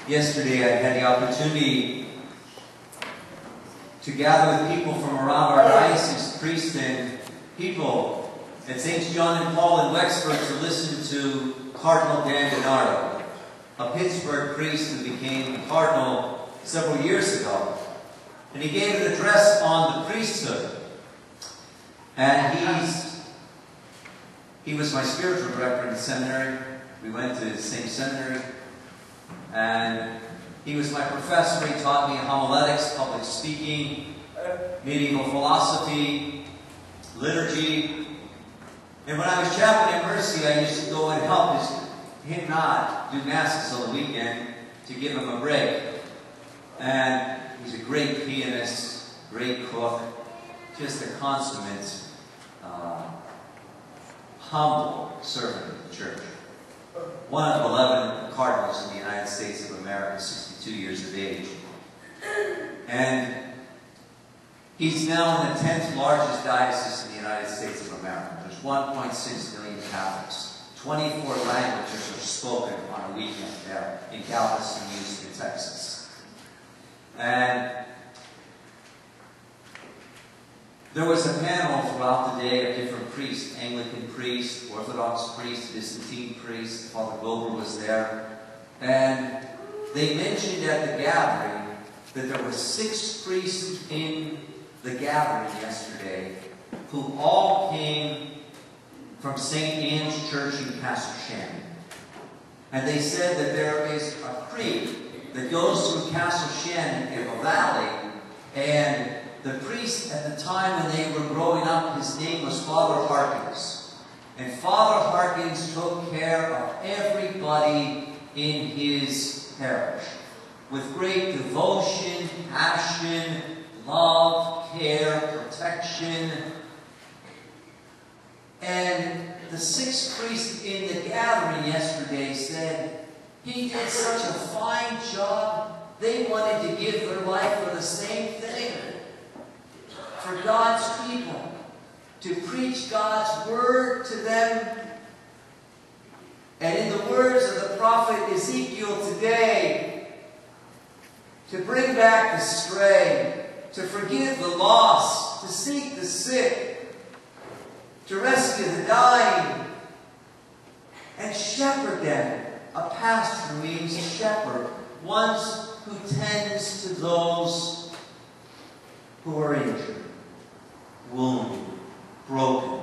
Yesterday I had the opportunity to gather with people from around our diocese, priests and people at St. John and Paul in Wexford to listen to Cardinal Dan DiNardo, a Pittsburgh priest who became a cardinal several years ago. And he gave an address on the priesthood. And he was my spiritual director in the seminary. We went to the same seminary. And he was my professor. He taught me homiletics, public speaking, medieval philosophy, liturgy. And when I was chaplain at Mercy, I used to go and help him not do masses on the weekend to give him a break. And he's a great pianist, great cook, just a consummate, humble servant of the church. One of 11 cardinals in the United States of America, 62 years of age. And he's now in the 10th largest diocese in the United States of America. There's 1.6 million Catholics. 24 languages are spoken on a weekend there in Galveston, Houston, Texas. And there was a panel throughout the day of different priests, Anglican priest, Orthodox priest, Byzantine priest. Father Gober was there. And they mentioned at the gathering that there were 6 priests in the gathering yesterday who all came from St. Anne's Church in Castle Shannon. And they said that there is a creek that goes through Castle Shannon in a valley, and the priest at the time when they were growing up, his name was Father Harkins. And Father Harkins took care of everybody in his parish with great devotion, passion, love, care, protection. And the 6 priests in the gathering yesterday said, he did such a fine job, they wanted to give their life for the same thing. For God's people, to preach God's word to them. And in the words of the prophet Ezekiel today, to bring back the stray, to forgive the lost, to seek the sick, to rescue the dying, and shepherd them. A pastor means a shepherd, one who tends to those who are injured, wounded, broken,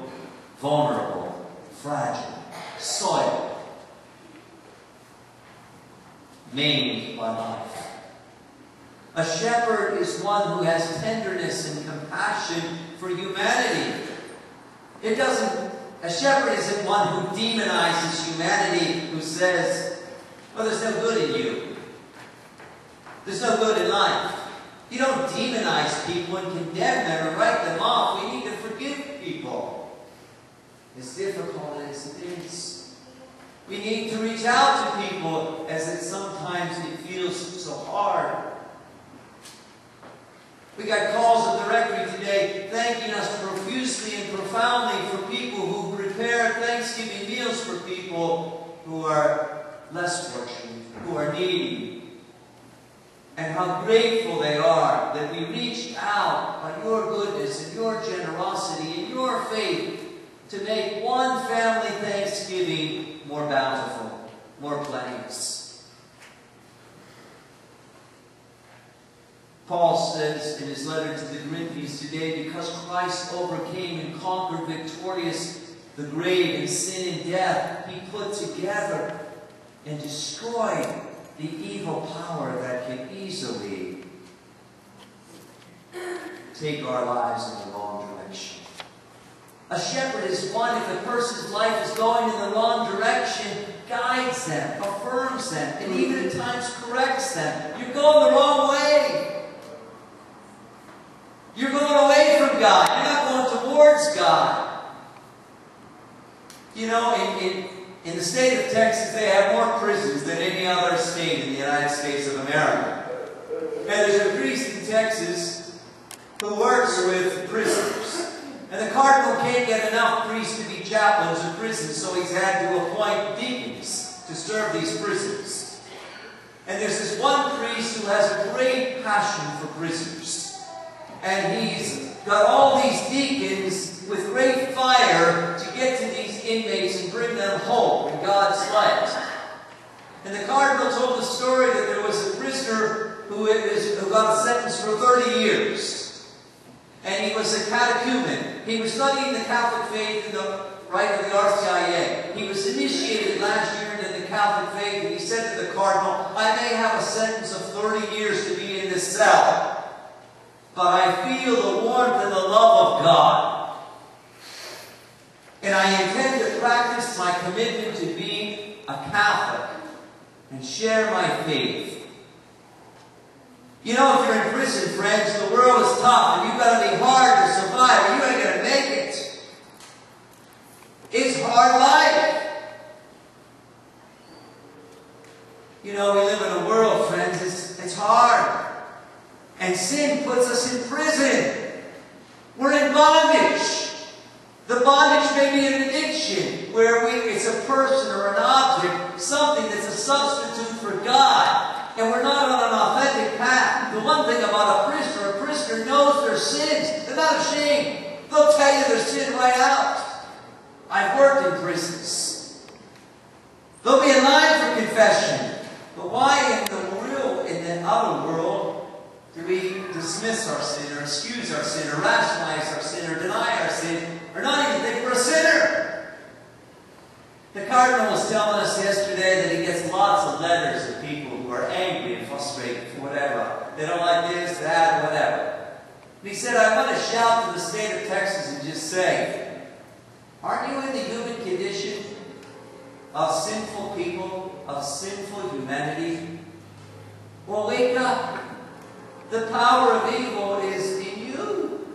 vulnerable, fragile, soiled, maimed by life. A shepherd is one who has tenderness and compassion for humanity. A shepherd isn't one who demonizes humanity, who says, well, there's no good in you. There's no good in life. You don't demonize people and condemn them and write them off. We need to forgive people. As difficult as it is. We need to reach out to people as sometimes it feels so hard. We got calls at the rectory today thanking us profusely and profoundly for people who prepare Thanksgiving meals for people who are less fortunate, who are needy. And how grateful they are that we reached out by your goodness and your generosity and your faith to make one family Thanksgiving more bountiful, more plenteous. Paul says in his letter to the Corinthians today, because Christ overcame and conquered victorious the grave and sin and death, he put together and destroyed the evil power that can easily take our lives in the wrong direction. A shepherd is one, if a person's life is going in the wrong direction, guides them, affirms them, and even at times corrects them. You're going the wrong way. You're going away from God. You're not going towards God. You know, in the state of Texas, they have more prisons than any other state in the United States of America. And there's a priest in Texas who works with prisoners. And the cardinal can't get enough priests to be chaplains of prisons, so he's had to appoint deacons to serve these prisons. And there's this one priest who has a great passion for prisoners. And he's got all these deacons with great fire to get to these inmates and bring them home in God's light. And the cardinal told the story that there was a prisoner who got a sentence for 30 years. And he was a catechumen. He was studying the Catholic faith in the right of the RCIA. He was initiated last year into the Catholic faith, and he said to the cardinal, I may have a sentence of 30 years to be in this cell, but I feel the warmth and the love of God. And I intend to practice my commitment to be a Catholic and share my faith. You know, if you're in prison, friends, the world is tough, and you've got to be hard to survive, or you ain't going to make it. It's hard life. You know, we live in a world, friends, it's hard. And sin puts us in prison. We're in bondage. The bondage may be an addiction, where it's a person or an object, something that's a substitute for God. And we're not on an authentic path. The one thing about a prisoner knows their sins. They're not ashamed. They'll tell you their sin right out. I've worked in prisons. They'll be in line for confession. But why in the other world do we dismiss our sin, or excuse our sin, or rationalize our sin, or deny our sin, or not even think we're a sinner? The cardinal was telling us yesterday that he gets lots of letters of people who are angry and frustrated for whatever. They don't like this, that, whatever. And he said, I want to shout to the state of Texas and just say, aren't you in the human condition of sinful people, of sinful humanity? Well, wake up. The power of evil is in you.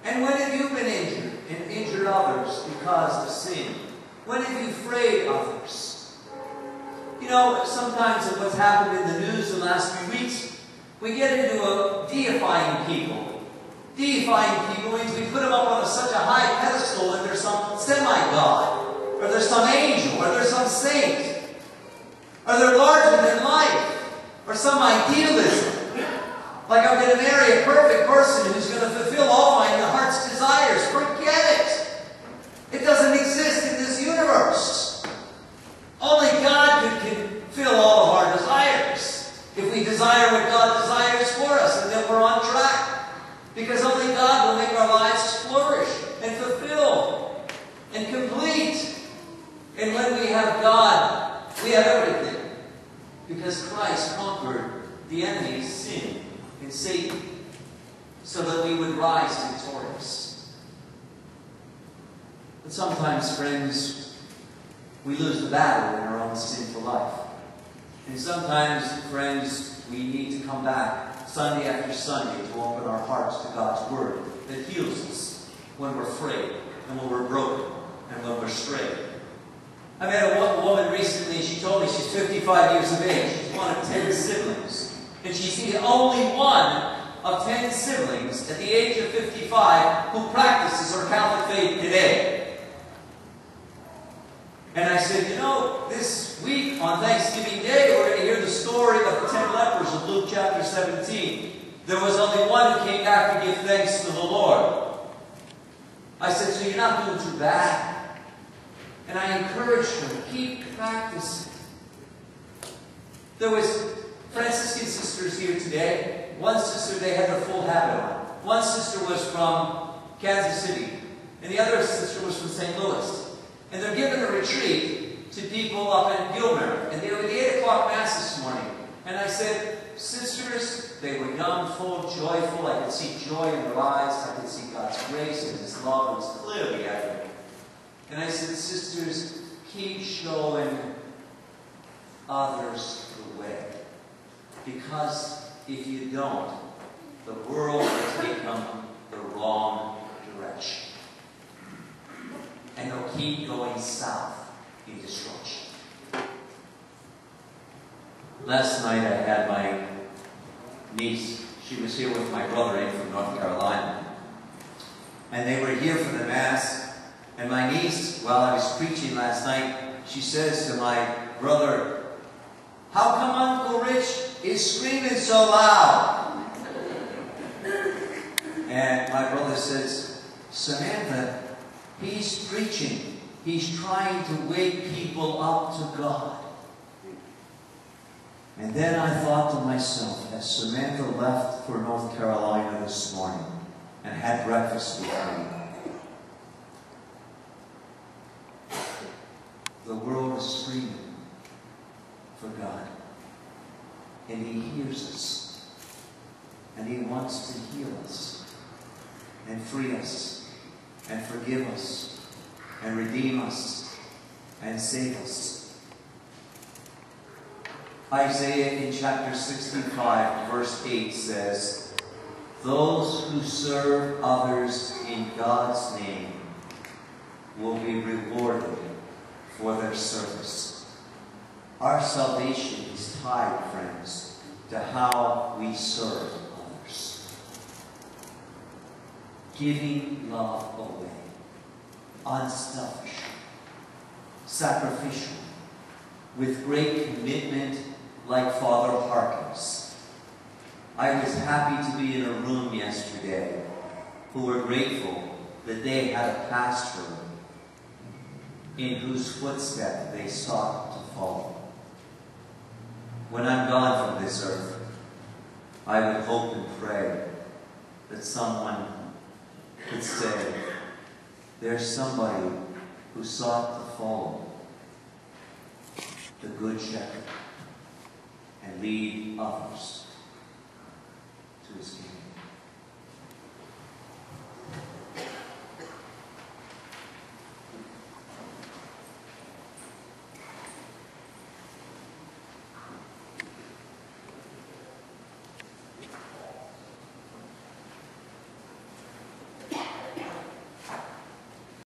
And when have you been injured and injured others because of sin? When have you frayed others? You know, sometimes of what's happened in the news the last few weeks, we get into a deifying people. Deifying people means we put them up on such a high pedestal that there's some semi-god, or there's some angel, or there's some saint, or they're larger than life, or some idealism. Like I'm going to marry a perfect person who's going to fulfill all my heart's desires. Forget it. It doesn't exist in this universe. Only God can fill all of our desires. If we desire what God desires for us, and then we're on track. Because only God will make our lives flourish and fulfill and complete. And when we have God, we have everything. Because Christ conquered the enemy's sin and Satan, so that we would rise victorious. But sometimes, friends, we lose the battle in our own sinful life. And sometimes, friends, we need to come back Sunday after Sunday to open our hearts to God's Word that heals us when we're frayed, and when we're broken, and when we're strayed. I met a woman recently, and she told me she's 55 years of age. She's one of 10 siblings. And she's the only one of 10 siblings at the age of 55 who practices her Catholic faith today. And I said, you know, this week on Thanksgiving Day, we're going to hear the story of the 10 lepers of Luke chapter 17. There was only one who came back to give thanks to the Lord. I said, so you're not doing too bad. And I encouraged her, keep practicing. There was Franciscan sisters here today. One sister, they had their full habit on. One sister was from Kansas City, and the other sister was from St. Louis. And they're giving a retreat to people up in Gilmer. And they were at the 8 o'clock Mass this morning. And I said, sisters, they were young, full, joyful. I could see joy in their eyes. I could see God's grace and His love was clearly evident. And I said, sisters, keep showing others the way. Because if you don't, the world will take them the wrong direction. And they'll keep going south in destruction. Last night I had my niece. She was here with my brother in from North Carolina. And they were here for the Mass. And my niece, while I was preaching last night, she says to my brother, How come Uncle Rich is screaming so loud? And my brother says, Samantha, he's preaching. He's trying to wake people up to God. And then I thought to myself, as Samantha left for North Carolina this morning and had breakfast with me, the world is screaming for God. And He hears us. And He wants to heal us and free us and forgive us and redeem us and save us. Isaiah in chapter 65, verse 8 says, "Those who serve others in God's name will be rewarded for their service." Our salvation is tied, friends, to how we serve others. Giving love away, unselfish, sacrificial, with great commitment, like Father Harkins. I was happy to be in a room yesterday who were grateful that they had a pastor in whose footsteps they sought to follow. When I'm gone from this earth, I would hope and pray that someone could say, there's somebody who sought to follow the Good Shepherd and lead others to His kingdom.